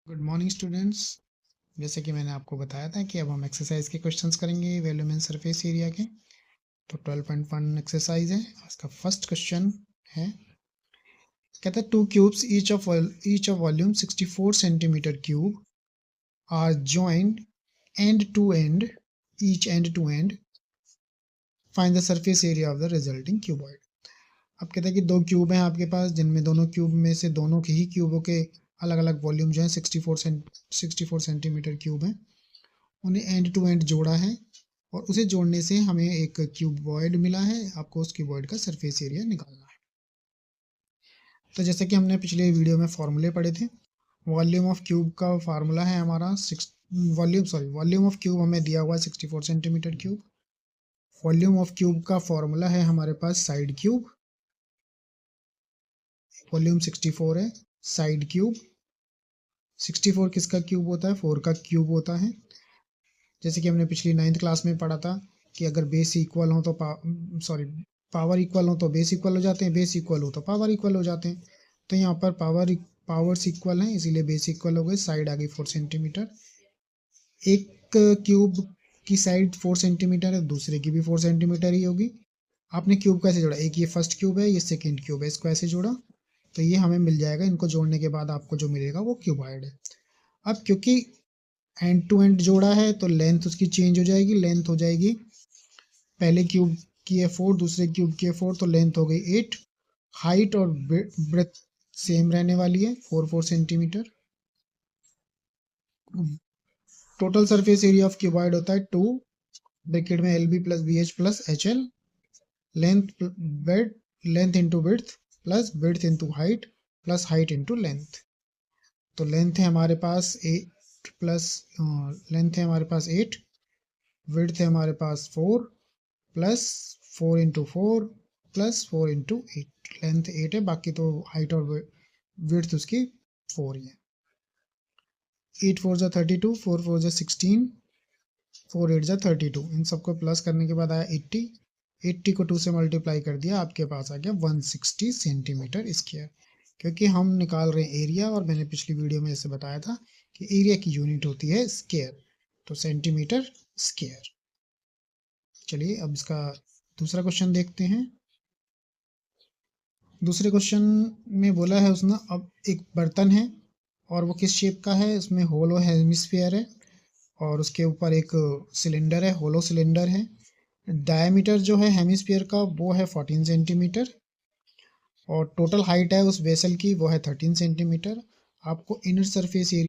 Good morning students. जैसे कि मैंने आपको बताया था कि अब हम एक्सरसाइज के क्वेश्चंस करेंगे वॉल्यूम एंड सरफेस एरिया के। तो 12.1 एक्सरसाइज है। इसका फर्स्ट क्वेश्चन है, कहता है two cubes each of volume 64 centimetre cube are joined end to end find the surface area of the resulting cuboid. अब कहता है कि दो क्यूब हैं आपके पास, जिनमें दोनों क्यूब में से दोनों के ही क्यूबों के अलग अलग वॉल्यूम जो है 64 सेंटीमीटर क्यूब हैं। उन्हें एंड टू एंड जोड़ा है और उसे जोड़ने से हमें एक क्यूबॉइड मिला है। आपको उस क्यूबॉइड का सरफेस एरिया निकालना है। तो जैसे कि हमने पिछले वीडियो में फॉर्मूले पढ़े थे, वॉल्यूम ऑफ क्यूब का फार्मूला है हमारा वॉल्यूम ऑफ क्यूब हमें दिया हुआ है 64 centimetre cube. Volume of cube का फॉर्मूला है हमारे पास साइड क्यूब। वॉल्यूम 64 है, साइड क्यूब 64 किसका क्यूब होता है? 4 का क्यूब होता है। जैसे कि हमने पिछली 9th क्लास में पढ़ा था कि अगर बेस इक्वल हो तो पावर इक्वल हो तो बेस इक्वल हो जाते हैं, बेस इक्वल हो तो पावर इक्वल हो जाते हैं। तो यहाँ पर पावर्स इक्वल हैं, इसीलिए बेस इक्वल हो गए। साइड आ गई 4 सेंटीमीटर। एक क्यूब की साइड 4 सेंटीमीटर है, दूसरे की भी 4 सेंटीमीटर ही होगी। आपने क्यूब कैसे जोड़ा? एक ये फर्स्ट क्यूब है, ये सेकेंड क्यूब है, इसको ऐसे जोड़ा तो ये हमें मिल जाएगा। इनको जोड़ने के बाद आपको जो मिलेगा वो क्यूबॉइड है। अब क्योंकि एंड टू एंड जोड़ा है तो लेंथ उसकी चेंज हो जाएगी। लेंथ हो जाएगी, पहले क्यूब की है 4, दूसरे क्यूब की है 4, तो लेंथ हो गई 8। हाइट और ब्रेथ सेम रहने वाली है, 4 centimetre. Total surface area of cuboid होता है 2 ब्रैकेट में LB plus BH plus HL। Length into width plus width into height plus height into length. तो लेंथ है हमारे पास 8 प्लस लेंथ है हमारे पास 8, विड्थ है हमारे पास 4 plus 4 into 4 plus 4 into 8। Length 8 है, बाकी तो हाइट और विड्थ उसकी 4 ही है। 8 4 जा 32, 4 4 जा 16, 4 8 जा 32। इन सबको प्लस करने के बाद आया 80। 80 को 2 से मल्टीप्लाई कर दिया, आपके पास आ गया 160 सेंटीमीटर स्क्वायर। क्योंकि हम निकाल रहे हैं एरिया, और मैंने पिछली वीडियो में ऐसे बताया था कि एरिया की यूनिट होती है स्क्वायर, तो सेंटीमीटर स्क्वायर। चलिए अब इसका दूसरा क्वेश्चन देखते हैं। दूसरे क्वेश्चन में बोला है उसने, अब एक बर्तन है और वो किस शेप का है? उसमें होलो हेमिस्फीयर है और उसके ऊपर एक सिलेंडर है, होलो सिलेंडर है। डायमीटर जो है हेमिस्फीयर का वो है 14 सेंटीमीटर और टोटल हाइट है उस वेसल की वो है 13 सेंटीमीटर। आपको इनर सरफेस एरिया